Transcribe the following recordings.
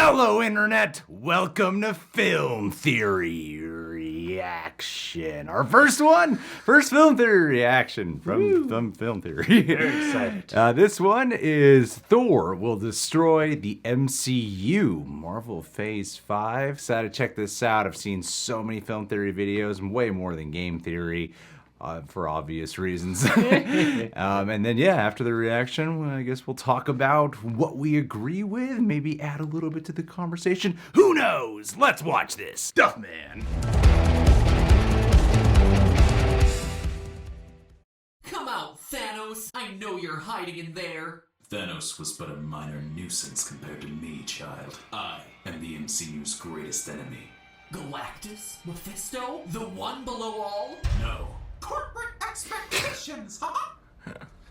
Hello, Internet! Welcome to Film Theory Reaction. Our first film theory reaction from Film Theory. Very excited. This one is Thor will destroy the MCU. Marvel Phase 5. Excited to check this out. I've seen so many film theory videos, way more than game theory. For obvious reasons. And then, after the reaction, I guess we'll talk about what we agree with, maybe add a little bit to the conversation. Who knows? Let's watch this. Stuff, man. Come out, Thanos! I know you're hiding in there! Thanos was but a minor nuisance compared to me, child. I am the MCU's greatest enemy. Galactus? Mephisto? The one below all? No. Corporate expectations, huh?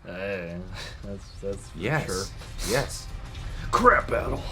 Hey, that's for Yes. sure. Yes. Crap battle.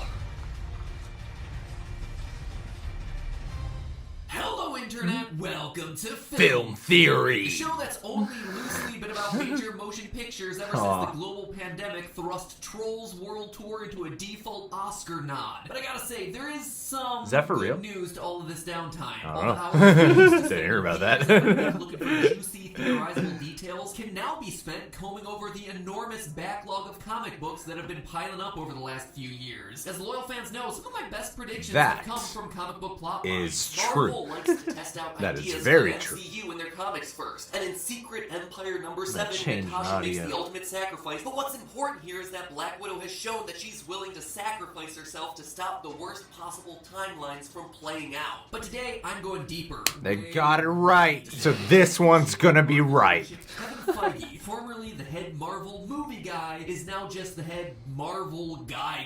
Hello, Internet! Welcome to Film Theory. The show that's only loosely been about major motion pictures ever since the global pandemic thrust Trolls World Tour into a default Oscar nod. But I gotta say, there is some that for good real? news to all of this downtime. I All don't the know. hours Didn't hear about that. looking for juicy, theorizable details can now be spent combing over the enormous backlog of comic books that have been piling up over the last few years. As loyal fans know, some of my best predictions That have come from comic book plot is lines. true. Marvel likes to test out That is ideas very for true. MCU in their comics first. And in Secret Empire number 7, changed Natasha makes audio. the ultimate sacrifice. But what's important here is that Black Widow has shown that she's willing to sacrifice herself to stop the worst possible timelines from playing out. But today, I'm going deeper. They got it right. So this one's gonna be right. Kevin Feige, formerly the head Marvel movie guy, is now just the head Marvel guy.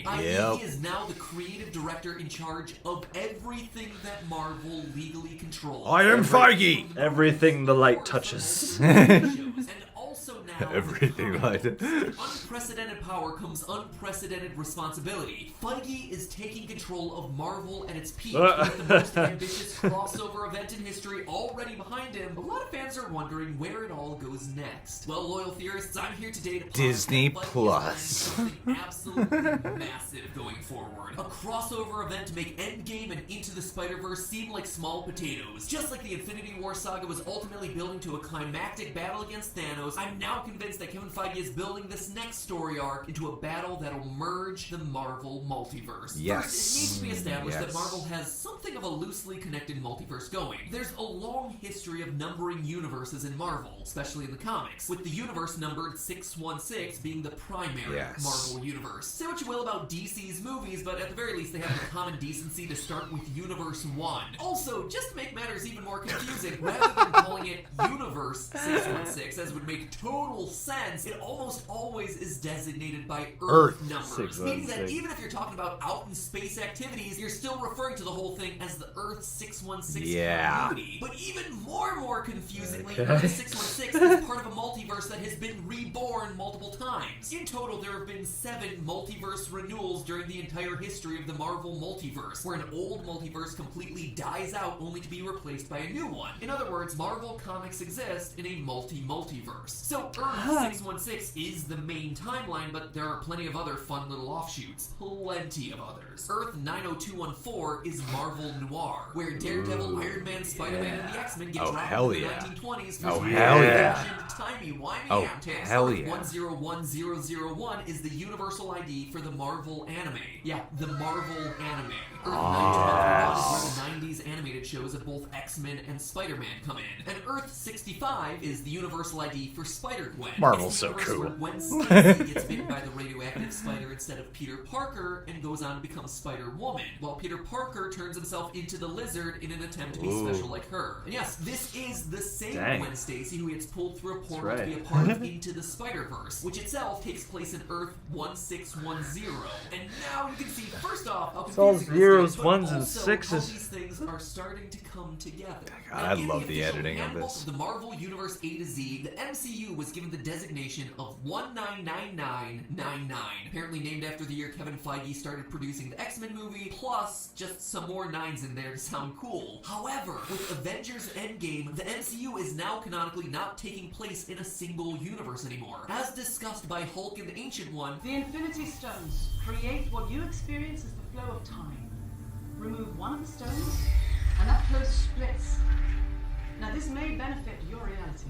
Yep. He is now the creative director in charge of everything that Marvel legally controls. I am Feige. Everything the light touches. And also now, Everything like that. with unprecedented power comes unprecedented responsibility. Feige is taking control of Marvel at its peak with the most ambitious crossover event in history already behind him. A lot of fans are wondering where it all goes next. Well, loyal theorists, I'm here today to Disney Feige is Plus. planning something absolutely massive going forward. A crossover event to make Endgame and Into the Spider-Verse seem like small potatoes. Just like the Infinity War saga was ultimately building to a climactic battle against Thanos, I'm now convinced that Kevin Feige is building this next story arc into a battle that'll merge the Marvel multiverse. Yes. First, it needs to be established that Yes. Marvel has something of a loosely connected multiverse going. There's a long history of numbering universes in Marvel, especially in the comics, with the universe numbered 616 being the primary Yes. Marvel universe. Say what you will about DC's movies, but at the very least they have the common decency to start with Universe 1. Also, just to make matters even more confusing, rather than calling it Universe 616, as would make total sense, it almost always is designated by Earth numbers. Meaning that 616. even if you're talking about out in space activities, you're still referring to the whole thing as the Earth 616 Yeah. continuity. But even more confusingly, Okay. Earth 616 is part of a multiverse that has been reborn multiple times. In total, there have been 7 multiverse renewals during the entire history of the Marvel multiverse, where an old multiverse completely dies out only to be replaced by a new one. In other words, Marvel comics exist in a multi-multiverse. So Earth 616 is the main timeline, but there are plenty of other fun little offshoots. Plenty of others. Earth 90214 is Marvel Noir, where Daredevil, Iron Man, Spider-Man, and the X-Men get Oh, dropped hell in the yeah. 1920s for Oh, some hell yeah. timey-wimey Oh, antics. hell Earth yeah. 101001 is the universal ID for the Marvel anime. Yeah, the Marvel anime. Earth Yes. 912 is where the 90s animated shows of both X-Men and Spider-Man come in. And Earth 65 is the universal ID for Spider-Gwen. Marvel's It's so the universe cool. where Gwen Stacy gets bitten by the radioactive spider instead of Peter Parker and goes on to become Spider-Woman, while Peter Parker turns himself into the Lizard in an attempt to be special like her. And yes, this is the same Dang. Gwen Stacy who gets pulled through a portal That's to be a right. part of Into the Spider-Verse, which itself takes place in Earth 1610. And now you can see, first off, how all confusing this zeros, is, but ones, and also how sixes. these things are starting to come together. God, Now, I in love the official editing of handbook this. The Marvel Universe A to Z, the MCU was given the designation of 199999, apparently named after the year Kevin Feige started producing the X-Men movie, plus just some more nines in there to sound cool. However, with Avengers Endgame, the MCU is now canonically not taking place in a single universe anymore. As discussed by Hulk and the Ancient One, The Infinity Stones create what you experience as the flow of time. Remove one of the stones, and that flow splits. Now this may benefit your reality,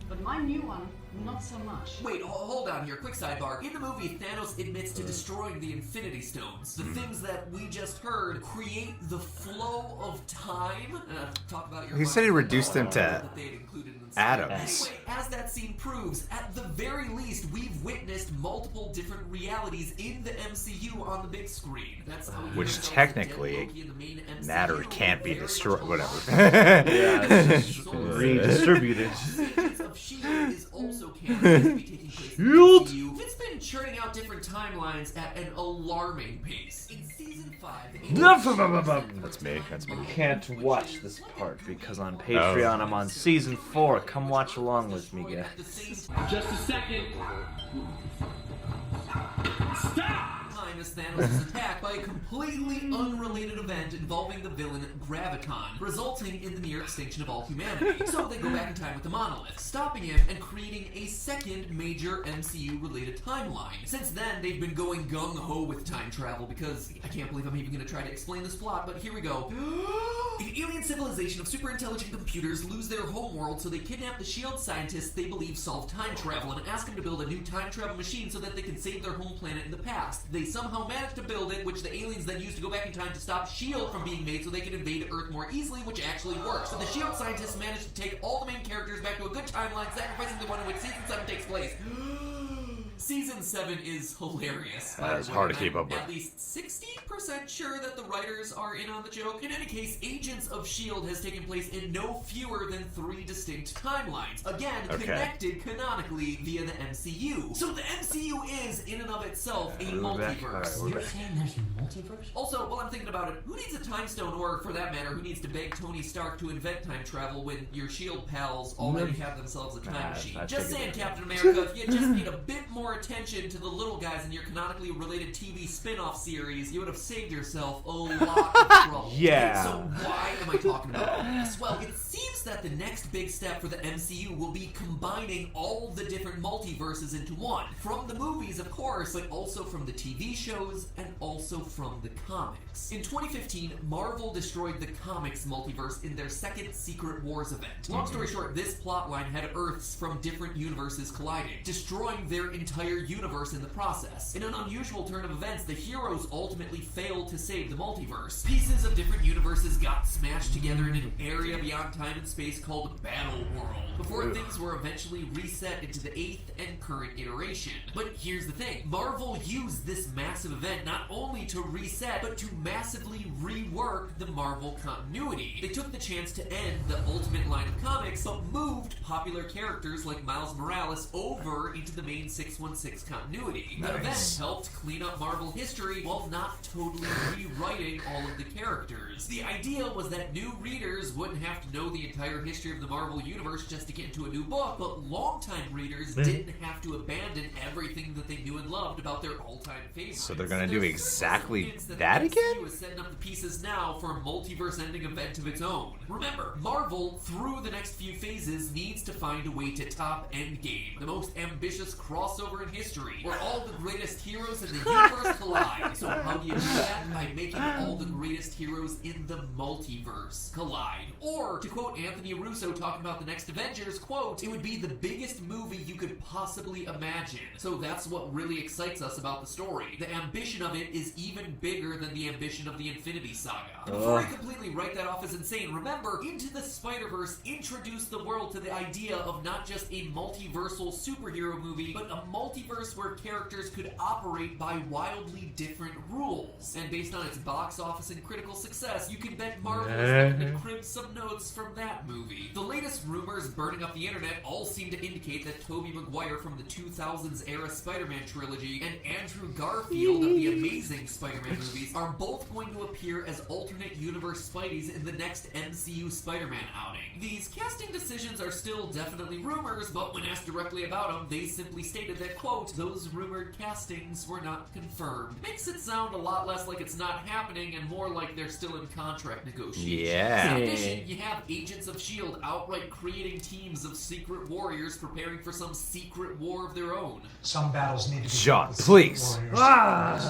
but my new one, not so much. wait, hold on here, quick sidebar. In the movie, Thanos admits to destroying the Infinity Stones. The things that we just heard create the flow of time. Talk about your He said he reduced them to that they had included in the atoms. Anyway, as that scene proves, at the very least, we've witnessed multiple different realities in the MCU on the big screen. That's how we Which know technically, that Loki in the main MCU matter can't be very much destroyed. alive. Whatever. Yeah, it's just redistributed. Agents of S.H.I.E.L.D. is also canon to be taking place in the MCU. It's been churning out different timelines at an alarming pace. In season 5, That's me. That's me. Can't watch this part because on Patreon I'm on season 4. Come watch along with me, guys. Just a second. Stop! As Thanos is attacked by a completely unrelated event involving the villain Graviton, resulting in the near extinction of all humanity. So they go back in time with the Monolith, stopping him and creating a second major MCU-related timeline. Since then, they've been going gung-ho with time travel because I can't believe I'm even going to try to explain this plot, but here we go. An alien civilization of super-intelligent computers lose their homeworld, so they kidnap the S.H.I.E.L.D. scientists they believe solve time travel and ask them to build a new time travel machine so that they can save their home planet in the past. They somehow managed to build it, which the aliens then used to go back in time to stop S.H.I.E.L.D. from being made so they could invade Earth more easily, which actually works. So the S.H.I.E.L.D. scientists managed to take all the main characters back to a good timeline, sacrificing the one in which Season 7 takes place. Season 7 is hilarious. It's hard to keep up with. At least 60% sure that the writers are in on the joke. In any case, Agents of S.H.I.E.L.D. has taken place in no fewer than 3 distinct timelines. Again, connected canonically via the MCU. So the MCU is, in and of itself, a multiverse. You're saying there's a multiverse? Also, while I'm thinking about it, who needs a time stone, or for that matter, who needs to beg Tony Stark to invent time travel when your S.H.I.E.L.D. pals already have themselves a time machine? Just saying, Captain America, if you just paid a bit more attention to the little guys in your canonically related TV spin-off series, you would have saved yourself a lot of trouble. Yeah. So why am I talking about all this? Well, it seems that the next big step for the MCU will be combining all the different multiverses into one. From the movies, of course, but also from the TV shows and also from the comics. In 2015, Marvel destroyed the comics multiverse in their second Secret Wars event. Long story short, this plotline had Earths from different universes colliding, destroying their entire universe in the process. In an unusual turn of events, the heroes ultimately failed to save the multiverse. Pieces of different universes got smashed together in an area beyond time and space called Battle World, before things were eventually reset into the 8th and current iteration. But here's the thing, Marvel used this massive event not only to reset, but to massively rework the Marvel continuity. They took the chance to end the Ultimate line of comics, but moved popular characters like Miles Morales over into the main 616 continuity. The event helped clean up Marvel history while not totally rewriting all of the characters. The idea was that new readers wouldn't have to know the entire history of the Marvel Universe just to get into a new book, but longtime readers didn't have to abandon everything that they knew and loved about their all-time favorites. So they're gonna do There's exactly evidence that that the again? MCU is setting up the pieces now for a multiverse-ending event of its own. Remember, Marvel, through the next few phases, needs to find a way to top Endgame, the most ambitious crossover in history, where all the greatest heroes in the universe collide. So how do you do that? By making all the greatest heroes in the multiverse collide. Or, to quote Anthony Russo talking about the next Avengers, quote, it would be the biggest movie you could possibly imagine. So that's what really excites us about the story. The ambition of it is even bigger than the ambition of the Infinity Saga. And before I completely write that off as insane, remember, Into the Spider-Verse introduced the world to the idea of not just a multiversal superhero movie, but a multiverse where characters could operate by wildly different rules. And based on its box office and critical success, you can bet Marvel is looking to crib some notes from that movie. The latest rumors burning up the internet all seem to indicate that Tobey Maguire from the 2000s era Spider-Man trilogy and Andrew Garfield of the Amazing Spider-Man movies are both going to appear as alternate universe Spideys in the next MCU Spider-Man outing. These casting decisions are still definitely rumors, but when asked directly about them, they simply stated that, quote, those rumored castings were not confirmed. Makes it sound a lot less like it's not happening and more like they're still in contract negotiations. Yeah. In addition, you have Agents of S.H.I.E.L.D. outright creating teams of secret warriors preparing for some secret war of their own. Some battles need to be Sean, fought with please. secret warriors.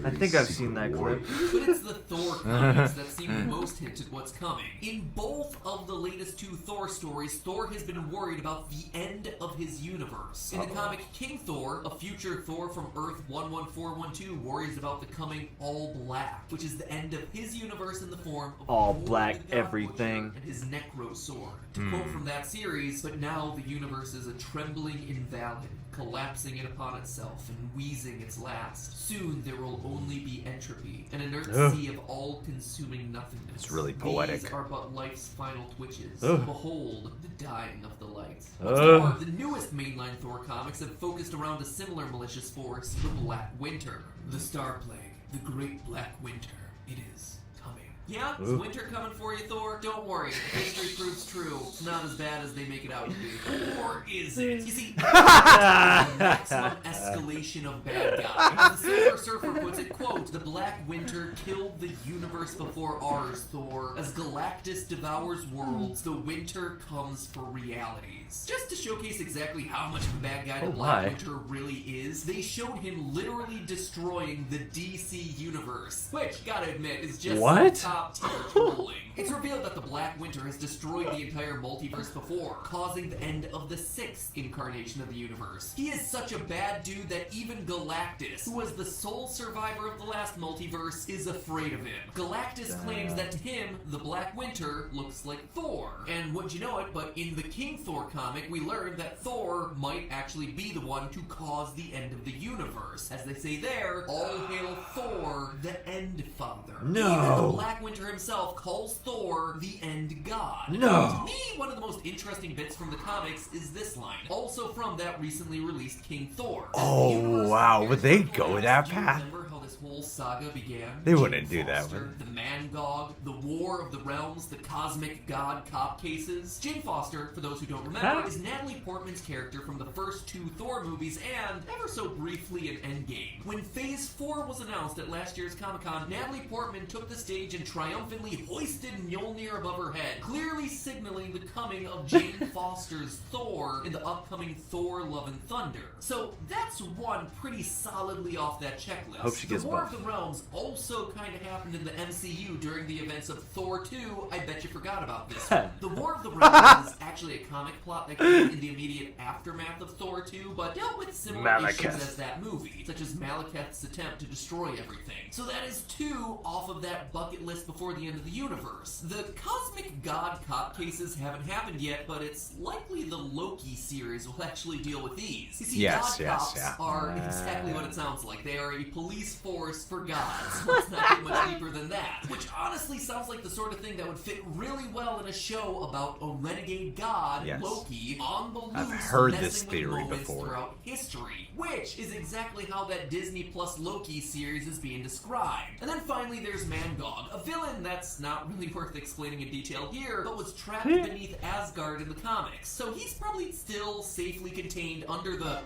I think I've seen that clip. But it's the Thor comics that seem to most hint at what's coming. In both of the latest 2 Thor stories, Thor has been worried about the end of his universe. In the comic King Thor, a future Thor from Earth 11412 worries about the coming All Black, which is the end of his universe in the form of All Thor Black the God everything. Butcher and his Necro Sword. To quote from that series, but now the universe is a trembling invalid, collapsing in upon itself and wheezing its last. Soon there will only be entropy, an inert sea of all-consuming nothingness. It's really poetic. These are but life's final twitches. Behold, the dying of the light. What's more, the newest mainline Thor comics have focused around a similar malicious force, the Black Winter. The Star Plague, the Great Black Winter. It is coming. Yeah, is winter coming for you, Thor? Don't worry, history proves true. It's not as bad as they make it out to be. Or is it? You see, maximum escalation of bad guys. As the Silver Surfer puts it, quote, the Black Winter killed the universe before ours, Thor. As Galactus devours worlds, the winter comes for realities. Just to showcase exactly how much of a bad guy the Black Winter really is, they showed him literally destroying the DC universe, which, gotta admit, is just top tier trolling. It's revealed that the Black Winter has destroyed the entire multiverse before, causing the end of the 6th incarnation of the universe. He is such a bad dude that even Galactus, who was the sole survivor of the last multiverse, is afraid of him. Galactus claims that to him, the Black Winter looks like Thor. And wouldn't you know it, but in the King Thor comic, we learned that Thor might actually be the one to cause the end of the universe. As they say there, all hail Thor, the End Father. No. Even the Black Winter himself calls Thor the End God. No. To me, one of the most interesting bits from the comics is this line, also from that recently released King Thor. Oh, wow. Would they go that Do you path? remember how this whole saga began? They wouldn't Jane do that, Foster, would the Mangog, the War of the Realms, the Cosmic God cop cases. Jane Foster, for those who don't remember, is Natalie Portman's character from the first 2 Thor movies and ever so briefly in Endgame. When Phase 4 was announced at last year's Comic-Con, Natalie Portman took the stage and triumphantly hoisted Mjolnir above her head, clearly signaling the coming of Jane Foster's Thor in the upcoming Thor Love and Thunder. So that's one pretty solidly off that checklist. Hope she gets the War buff. of the Realms also kind of happened in the MCU during the events of Thor 2. I bet you forgot about this one. The War of the Realms is actually a comic plot that came in the immediate aftermath of Thor 2, but dealt with similar issues as that movie, such as Malekith's attempt to destroy everything. So that is 2 off of that bucket list before the end of the universe. The Cosmic God cop cases haven't happened yet, but it's likely the Loki series will actually deal with these. You see, God cops are exactly what it sounds like. They are a police force for gods. Let's not get much deeper than that. Which honestly sounds like the sort of thing that would fit really well in a show about a renegade god, Loki, on the loose, I've heard messing this with theory moments before. throughout history, which is exactly how that Disney Plus Loki series is being described. And then finally there's Mangog, a villain that's not really worth explaining in detail here, but was trapped beneath Asgard in the comics. So he's probably still safely contained under the...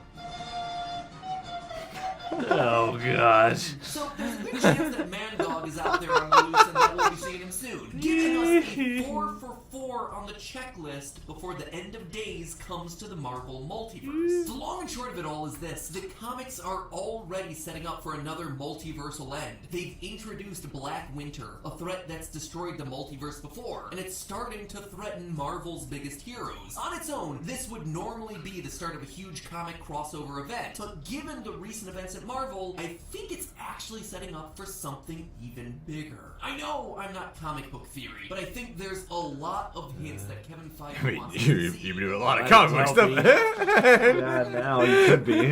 Oh, God. So there's a good chance that Mangog is out there on the loose and that we'll be seeing him soon, giving us a 4 for 4 on the checklist before the end of days comes to the Marvel Multiverse. The long and short of it all is this: the comics are already setting up for another multiversal end. They've introduced Black Winter, a threat that's destroyed the multiverse before, and it's starting to threaten Marvel's biggest heroes. On its own, this would normally be the start of a huge comic crossover event, but given the recent events at Marvel, I think it's actually setting up for something even bigger. I know I'm not comic book theory, but I think there's a lot of of hints that Kevin Feige I mean, wants to see. you've been doing a lot of I comic book tell stuff. Yeah, now you could be.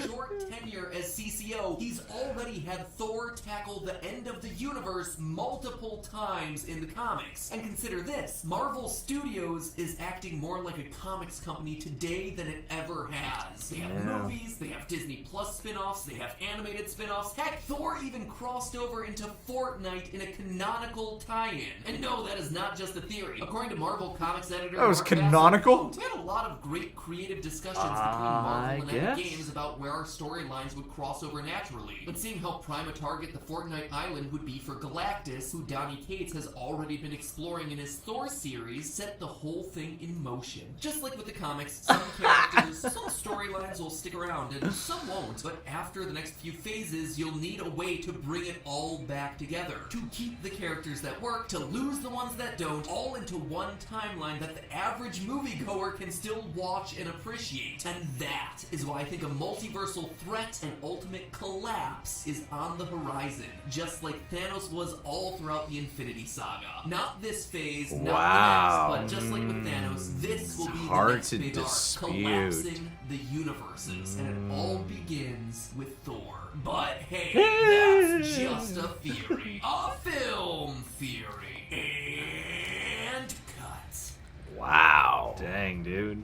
Short tenure as CCO, he's already had Thor tackle the end of the universe multiple times in the comics. And consider this, Marvel Studios is acting more like a comics company today than it ever has. They have movies, they have Disney Plus spin-offs, they have animated spin-offs. Heck, Thor even crossed over into Fortnite in a canonical tie-in. And no, that is not just a theory. According to Marvel Comics editor That was Mark canonical? Bassett, we had a lot of great creative discussions between Marvel and guess. Epic Games about where our storylines would cross over naturally. But seeing how prime a target the Fortnite Island would be for Galactus, who Donny Cates has already been exploring in his Thor series, set the whole thing in motion. Just like with the comics, some characters, some storylines will stick around and some won't. But after the next few phases, you'll need a way to bring it all back together. To keep the characters that work, to lose the ones that don't, all into one timeline that the average moviegoer can still watch and appreciate. And that is why I think a multiversal threat and ultimate collapse is on the horizon, just like Thanos was all throughout the Infinity Saga. Not this phase, not Wow. the next, but just like with Thanos, this will be the hard next to big arc, dispute. collapsing the universes, and it all begins with Thor. But hey, that's just a theory. A film theory. And cut. Wow. Dang, dude.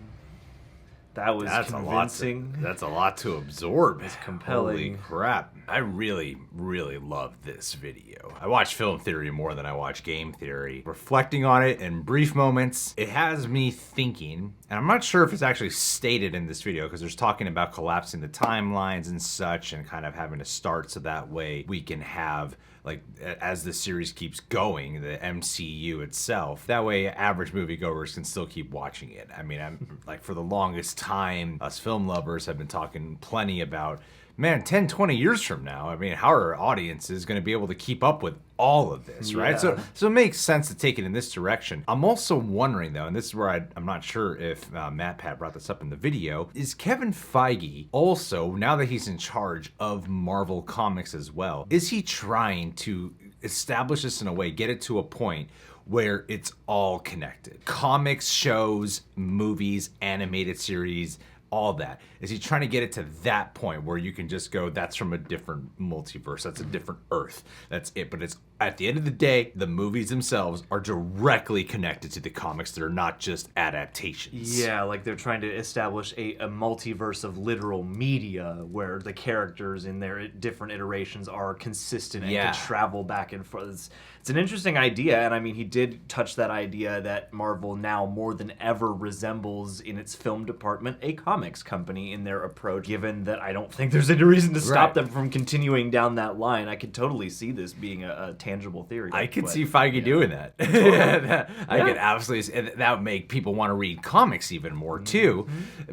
That was That's convincing. That's a lot to absorb. It's compelling. Holy crap. I really, really love this video. I watch film theory more than I watch game theory. Reflecting on it in brief moments, it has me thinking, and I'm not sure if it's actually stated in this video because there's talking about collapsing the timelines and such and kind of having to start so that way we can have, like, as the series keeps going, the MCU itself, that way average moviegoers can still keep watching it. I mean, I'm like, for the longest time, us film lovers have been talking plenty about, man, 10, 20 years from now, I mean, how are our audiences going to be able to keep up with all of this, right? So it makes sense to take it in this direction. I'm also wondering, though, and this is where I'm not sure if Matt Pat brought this up in the video, is Kevin Feige also, now that he's in charge of Marvel Comics as well, is he trying to establish this in a way, get it to a point where it's all connected? Comics, shows, movies, animated series, all that. Is he trying to get it to that point where you can just go, that's from a different multiverse, that's a different Earth, that's it? But it's, at the end of the day, the movies themselves are directly connected to the comics. They're not just adaptations. Yeah, like they're trying to establish a multiverse of literal media where the characters in their different iterations are consistent and can travel back and forth. It's an interesting idea, and I mean, he did touch that idea that Marvel now more than ever resembles in its film department a comics company in their approach, given that I don't think there's any reason to stop them from continuing down that line. I could totally see this being a tangible theory. I could see Feige doing that. I could absolutely, and that would make people want to read comics even more too,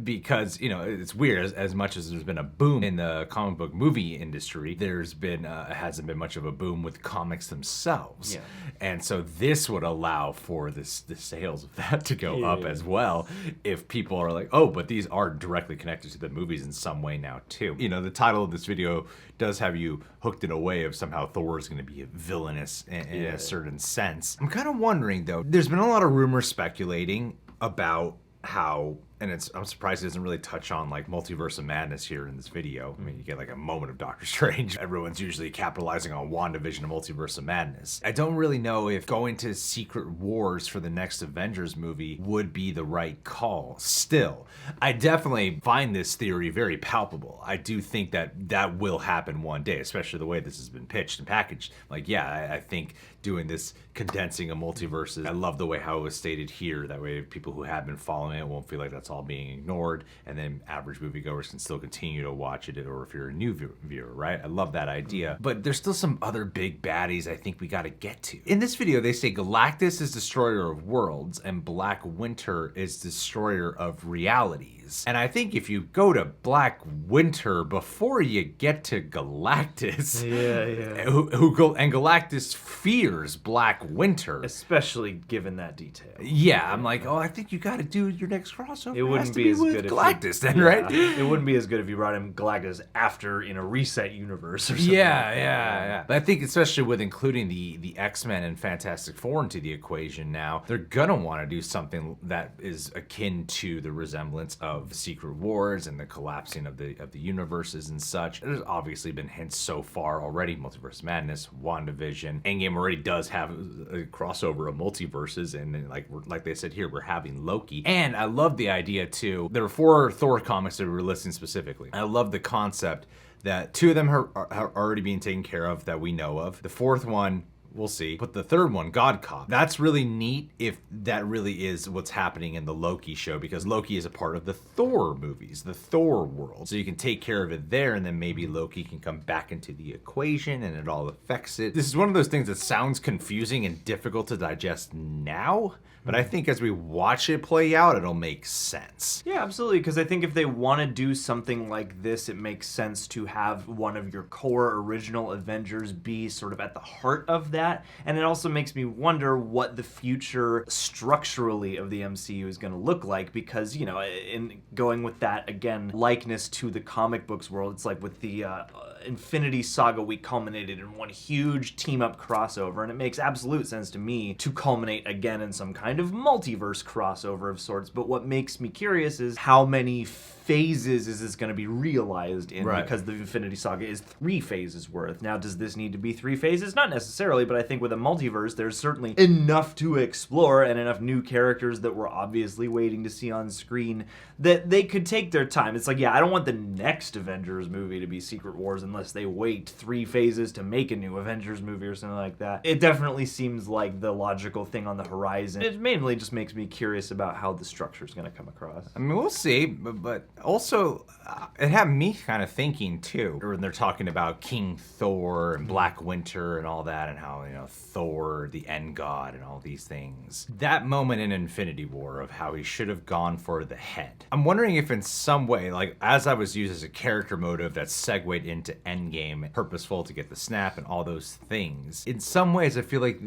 because, you know, it's weird, as much as there's been a boom in the comic book movie industry, there's been, hasn't been much of a boom with comics themselves. Yeah. And so this would allow for the sales of that to go up as well, if people are like, oh, but these are directly connected to the movies in some way now too. You know, the title of this video does have you hooked in a way of somehow Thor is going to be villainous in a certain sense. I'm kind of wondering, though, there's been a lot of rumors speculating about how, and I'm surprised it doesn't really touch on like Multiverse of Madness here in this video. I mean, you get like a moment of Doctor Strange. Everyone's usually capitalizing on WandaVision and Multiverse of Madness. I don't really know if going to Secret Wars for the next Avengers movie would be the right call. Still, I definitely find this theory very palpable. I do think that that will happen one day, especially the way this has been pitched and packaged. Like, yeah, I think doing this, condensing a multiverse, I love the way how it was stated here. That way people who have been following it won't feel like that's all being ignored, and then average moviegoers can still continue to watch it, or if you're a new viewer, right? I love that idea. But there's still some other big baddies I think we got to get to. In this video, they say Galactus is destroyer of worlds, and Black Winter is destroyer of realities. movies. And I think if you go to Black Winter before you get to Galactus, and Galactus fears Black Winter. Especially given that detail. Yeah, I'm like, oh, I think you got to do your next crossover. It wouldn't be as good if Galactus then, right? It wouldn't be as good if you brought in Galactus after in a reset universe or something. Yeah. But I think especially with including the X-Men and Fantastic Four into the equation now, they're gonna want to do something that is akin to the resemblance of Secret Wars and the collapsing of the universes and such. There's obviously been hints so far already. Multiverse Madness, WandaVision, Endgame already does have a crossover of multiverses, and like they said here, we're having Loki. And I love the idea too. There were 4 Thor comics that we were listing specifically. I love the concept that 2 of them are already being taken care of that we know of. The 4th one, we'll see. But the 3rd one, God Cop, that's really neat if that really is what's happening in the Loki show, because Loki is a part of the Thor movies, the Thor world. So you can take care of it there, and then maybe Loki can come back into the equation and it all affects it. This is one of those things that sounds confusing and difficult to digest now, but I think as we watch it play out, it'll make sense. Yeah, absolutely, because I think if they want to do something like this, it makes sense to have one of your core original Avengers be sort of at the heart of that. And it also makes me wonder what the future structurally of the MCU is going to look like, because, you know, in going with that, again, likeness to the comic books world, it's like with the Infinity Saga, we culminated in one huge team-up crossover, and it makes absolute sense to me to culminate again in some kind of multiverse crossover of sorts. But what makes me curious is how many phases is this going to be realized in, because the Infinity Saga is 3 phases worth. Now, does this need to be 3 phases? Not necessarily, but I think with a multiverse, there's certainly enough to explore and enough new characters that we're obviously waiting to see on screen that they could take their time. It's like, yeah, I don't want the next Avengers movie to be Secret Wars unless they wait 3 phases to make a new Avengers movie or something like that. It definitely seems like the logical thing on the horizon. It mainly just makes me curious about how the structure is going to come across. I mean, we'll see, but also it had me kind of thinking too, when they're talking about King Thor and Black Winter and all that, and how, you know, Thor, the end god, and all these things. That moment in Infinity War of how he should have gone for the head. I'm wondering if in some way, like as I was used as a character motive that segued into Endgame, purposeful to get the snap and all those things. In some ways, I feel like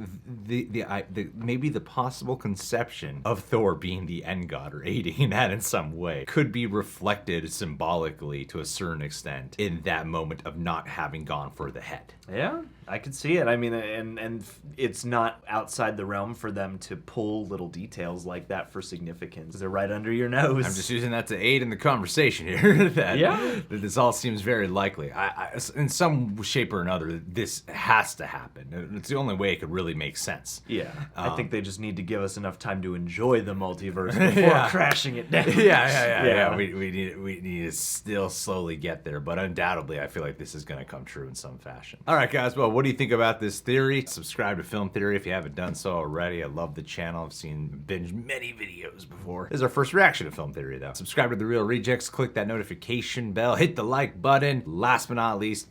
maybe the possible conception of Thor being the end god or aiding that in some way could be reflected symbolically to a certain extent in that moment of not having gone for the head. Yeah, I could see it. I mean, and it's not outside the realm for them to pull little details like that for significance. They're right under your nose. I'm just using that to aid in the conversation here. that this all seems very likely. I, in some shape or another, this has to happen. It's the only way it could really make sense. Yeah, I think they just need to give us enough time to enjoy the multiverse before crashing it down. Yeah. We need to still slowly get there, but undoubtedly, I feel like this is going to come true in some fashion. All right, guys. Well, what do you think about this theory? Subscribe to Film Theory if you haven't done so already. I love the channel. I've seen binge many videos before. This is our first reaction to Film Theory, though. Subscribe to The Real Rejects. Click that notification bell. Hit the like button. Last but not least,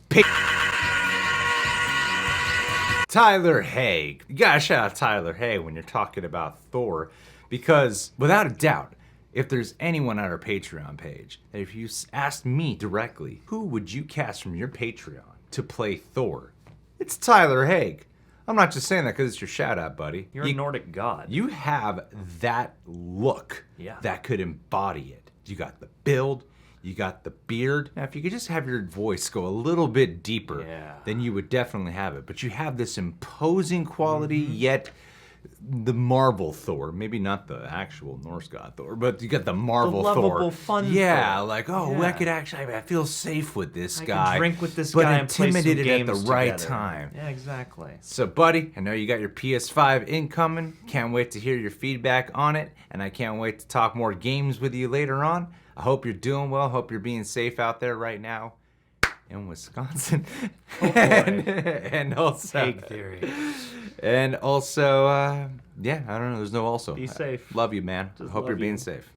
Tyler Haig. You gotta shout out Tyler Haig when you're talking about Thor, because without a doubt, if there's anyone on our Patreon page, that if you asked me directly, who would you cast from your Patreon to play Thor? It's Tyler Haig. I'm not just saying that because it's your shout out, buddy. You're a Nordic god. You have that look that could embody it. You got the build, you got the beard. Now, if you could just have your voice go a little bit deeper, then you would definitely have it. But you have this imposing quality, yet the Marvel Thor, maybe not the actual Norse god Thor, but you got the Marvel the lovable, Thor. Fun yeah, Thor. like, I could actually, I feel safe with this guy. I can drink with this but guy and play some intimidated at the games right together. time. Yeah, exactly. So, buddy, I know you got your PS5 incoming. Can't wait to hear your feedback on it, and I can't wait to talk more games with you later on. I hope you're doing well. Hope you're being safe out there right now in Wisconsin. And also Haig theory. And also, I don't know. There's no also. Be safe. Love you, man. Just Hope love you're being you. safe.